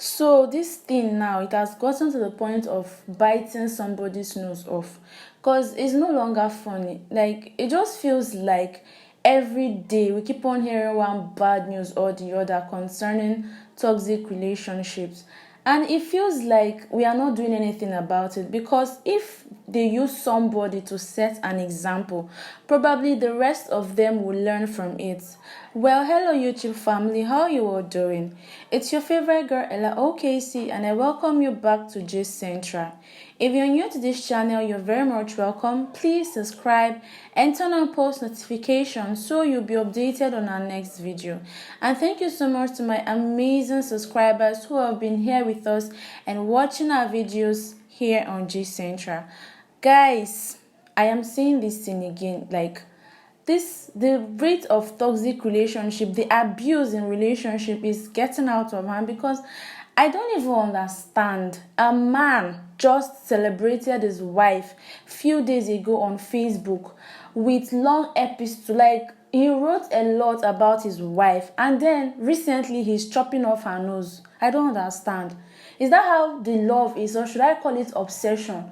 So this thing now, it has gotten to the point of biting somebody's nose off, because it's no longer funny. Like, it just feels like every day we keep on hearing one bad news or the other concerning toxic relationships. And it feels like we are not doing anything about it, because if they use somebody to set an example, probably the rest of them will learn from it. Well, hello YouTube family, how you all doing? It's your favorite girl Ella OKC, and I welcome you back to J Central. If you're new to this channel, you're very much welcome. Please subscribe and turn on post notifications so you'll be updated on our next video. And thank you so much to my amazing subscribers who have been here with us and watching our videos here on J Central. Guys, I am saying this thing again, like, the rate of toxic relationship, the abuse in relationship is getting out of hand, because I don't even understand. A man just celebrated his wife few days ago on Facebook with long epistle. Like, he wrote a lot about his wife, and then recently he's chopping off her nose. I don't understand. Is that how the love is, or should I call it obsession?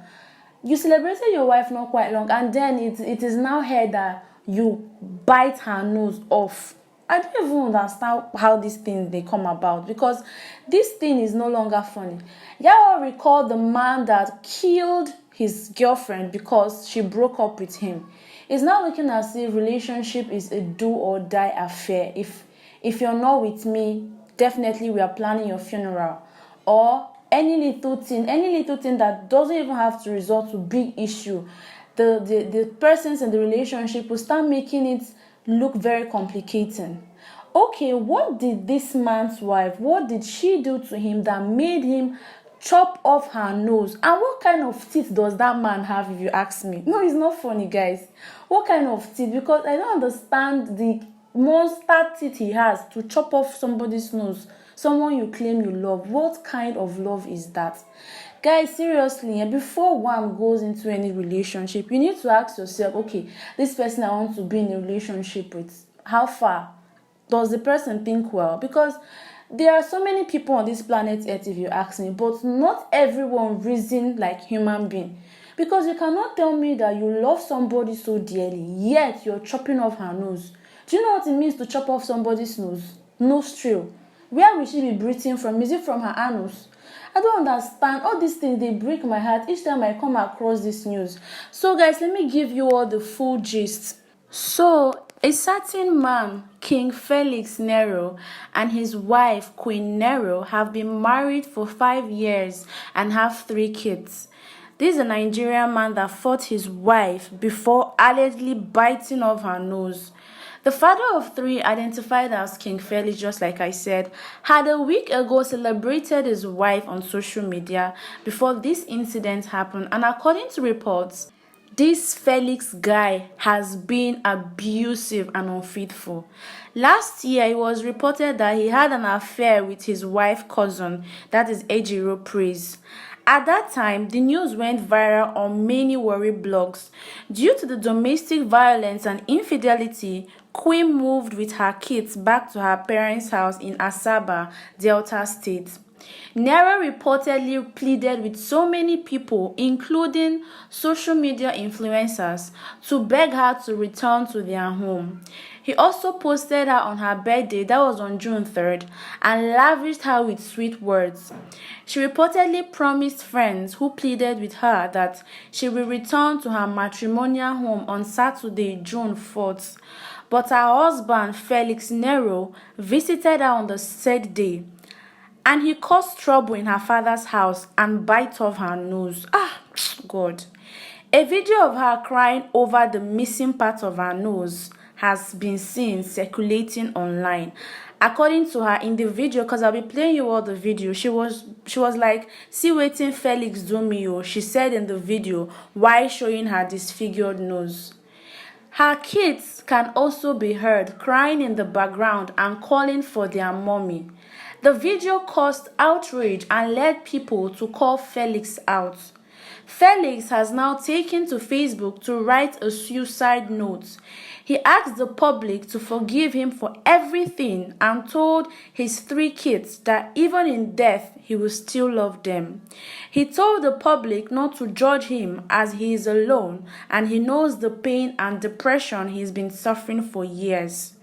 You celebrated your wife not quite long, and then it is now heard that you bite her nose off. I don't even understand how these things they come about, because this thing is no longer funny. Y'all recall the man that killed his girlfriend because she broke up with him. It's now looking as if relationship is a do or die affair. If you're not with me, definitely we are planning your funeral. Or any little thing that doesn't even have to result to big issue, the persons in the relationship will start making it look very complicating. Okay, what did this man's wife, what did she do to him that made him chop off her nose? And what kind of teeth does that man have, if you ask me? No, it's not funny, guys. What kind of teeth? Because I don't understand the monster teeth he has to chop off somebody's nose. Someone you claim you love. What kind of love is that? Guys, seriously, before one goes into any relationship, you need to ask yourself, okay, this person I want to be in a relationship with, how far? Does the person think well? Because there are so many people on this planet Earth, if you ask me, but not everyone reason like human being. Because you cannot tell me that you love somebody so dearly, yet you're chopping off her nose. Do you know what it means to chop off somebody's nose? Nostril. Where will she be breathing from? Is it from her anus? I don't understand. All these things, they break my heart each time I come across this news. So guys, let me give you all the full gist. So, a certain man, King Felix Nero, and his wife, Queen Nero, have been married for 5 years and have 3 kids. This is a Nigerian man that fought his wife before allegedly biting off her nose. The father of 3, identified as King Felix, just like I said, had a week ago celebrated his wife on social media before this incident happened, and according to reports, this Felix guy has been abusive and unfaithful. Last year, it was reported that he had an affair with his wife's cousin, that is Ejiro Praise. At that time, the news went viral on many worry blogs. Due to the domestic violence and infidelity, Queen moved with her kids back to her parents' house in Asaba, Delta State. Nero reportedly pleaded with so many people, including social media influencers, to beg her to return to their home. He also posted her on her birthday, that was on June 3rd, and lavished her with sweet words. She reportedly promised friends who pleaded with her that she will return to her matrimonial home on Saturday, June 4th. But her husband, Felix Nero, visited her on the said day, and he caused trouble in her father's house and bite off her nose. God. A video of her crying over the missing part of her nose has been seen circulating online. According to her in the video, because I'll be playing you all the video, she was like, see waiting Felix Dômê, she said in the video, while showing her disfigured nose. Her kids can also be heard crying in the background and calling for their mommy. The video caused outrage and led people to call Felix out. Felix has now taken to Facebook to write a suicide note. He asked the public to forgive him for everything and told his 3 kids that even in death he will still love them. He told the public not to judge him as he is alone and he knows the pain and depression he's been suffering for years.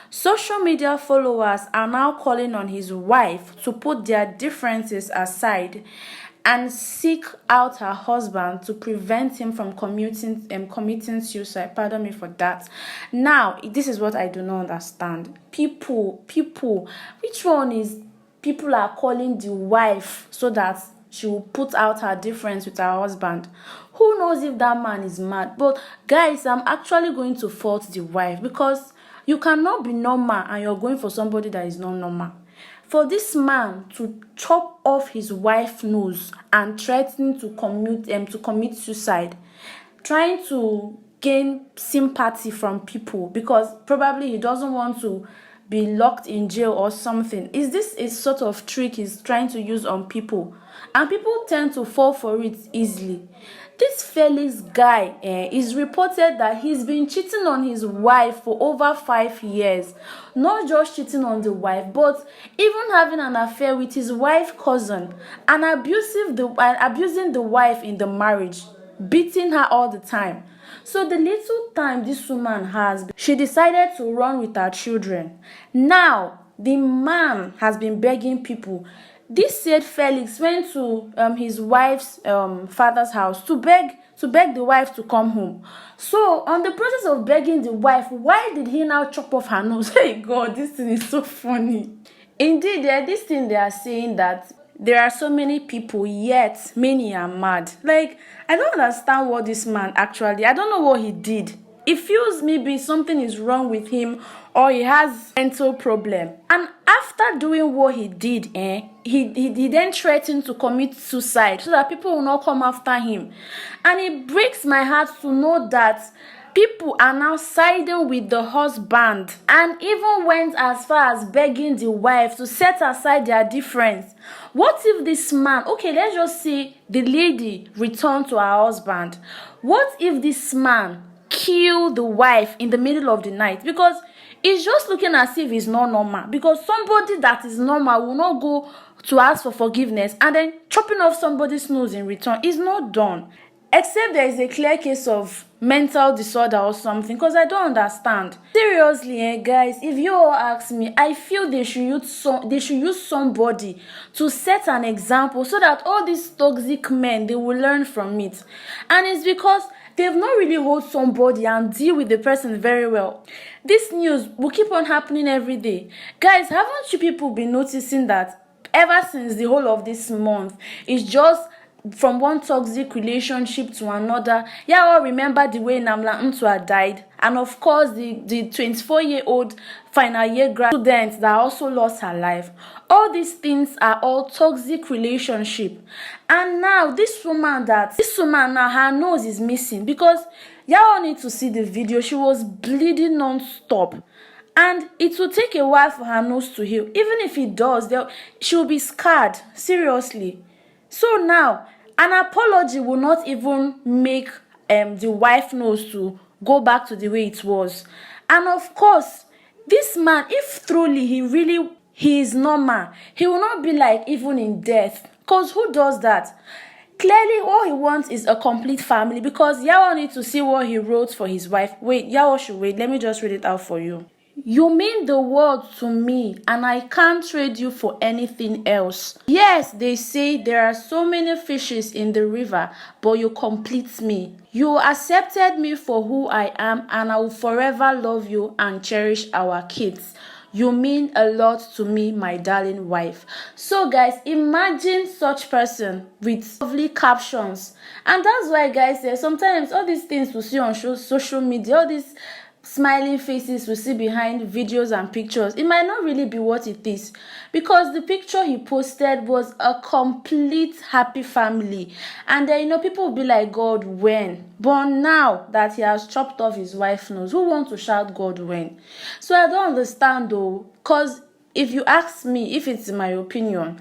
Social media followers are now calling on his wife to put their differences aside and seek out her husband to prevent him from committing suicide. Pardon me for that. Now, this is what I do not understand. People, which one is people are calling the wife so that she will put out her difference with her husband? Who knows if that man is mad? But guys, I'm actually going to fault the wife because you cannot be normal and you're going for somebody that is not normal. For this man to chop off his wife's nose and threatening to commit suicide, trying to gain sympathy from people because probably he doesn't want to be locked in jail or something. Is this a sort of trick he's trying to use on people? And people tend to fall for it easily. This Felix guy is reported that he's been cheating on his wife for over 5 years. Not just cheating on the wife, but even having an affair with his wife's cousin and abusing the wife in the marriage, beating her all the time. So the little time this woman has, she decided to run with her children. Now, the man has been begging people. This said Felix went to his wife's father's house to beg the wife to come home. So on the process of begging the wife, why did he now chop off her nose? Hey God, this thing is so funny. Indeed, this thing they are saying that there are so many people, yet many are mad. Like, I don't understand what this man actually, I don't know what he did. It feels maybe something is wrong with him or he has mental problem. And after doing what he did, he then threatened to commit suicide so that people will not come after him. And it breaks my heart to know that people are now siding with the husband and even went as far as begging the wife to set aside their difference. What if this man, okay, let's just say the lady returned to her husband. What if this man killed the wife in the middle of the night? Because it's just looking as if it's not normal. Because somebody that is normal will not go to ask for forgiveness and then chopping off somebody's nose in return is not done. Except there is a clear case of mental disorder or something, because I don't understand. Seriously, guys, if you all ask me, I feel they should use somebody to set an example so that all these toxic men, they will learn from it. And it's because they've not really hold somebody and deal with the person very well. This news will keep on happening every day. Guys, haven't you people been noticing that ever since the whole of this month, it's just from one toxic relationship to another? Yeah, all remember the way Namla Ntua died, and of course the 24-year-old final year grad student that also lost her life. All these things are all toxic relationship. And now this woman now, her nose is missing because y'all need to see the video. She was bleeding non-stop. And it will take a while for her nose to heal. Even if it does, she will be scarred. Seriously. So now, an apology will not even make the wife nose to go back to the way it was. And of course, this man, if truly he is normal, he will not be like even in death. Because who does that? Clearly, all he wants is a complete family, because y'all need to see what he wrote for his wife. Wait, y'all should wait. Let me just read it out for you. You mean the world to me, and I can't trade you for anything else. Yes, they say there are so many fishes in the river, but you complete me. You accepted me for who I am, and I will forever love you and cherish our kids. You mean a lot to me, my darling wife. So guys, imagine such person with lovely captions. And that's why, guys, sometimes all these things we see on social media, all these smiling faces we see behind videos and pictures, it might not really be what it is, because the picture he posted was a complete happy family. And then people will be like, God, when? But now that he has chopped off his wife's nose, who wants to shout God when? So I don't understand though, because if you ask me, if it's my opinion,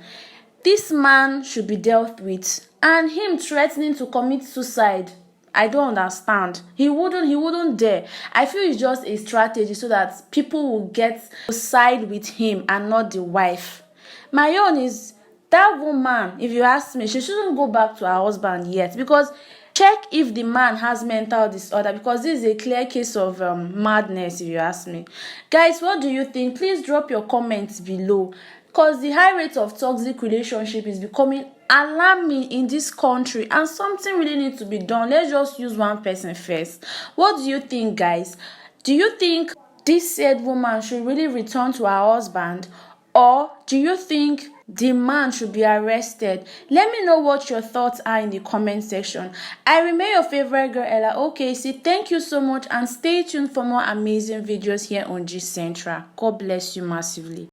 this man should be dealt with, and him threatening to commit suicide, I don't understand. He wouldn't dare. I feel it's just a strategy so that people will get to side with him and not the wife. My own is that woman, if you ask me, she shouldn't go back to her husband yet, because check if the man has mental disorder, because this is a clear case of madness, if you ask me. Guys, what do you think? Please drop your comments below, because the high rate of toxic relationship is becoming alarming in this country, and something really needs to be done. Let's just use one person first. What do you think, guys? Do you think this said woman should really return to her husband, or do you think the man should be arrested? Let me know what your thoughts are in the comment section. I remain your favorite girl, Ella OKC. Thank you so much, and stay tuned for more amazing videos here on G Central. God bless you massively.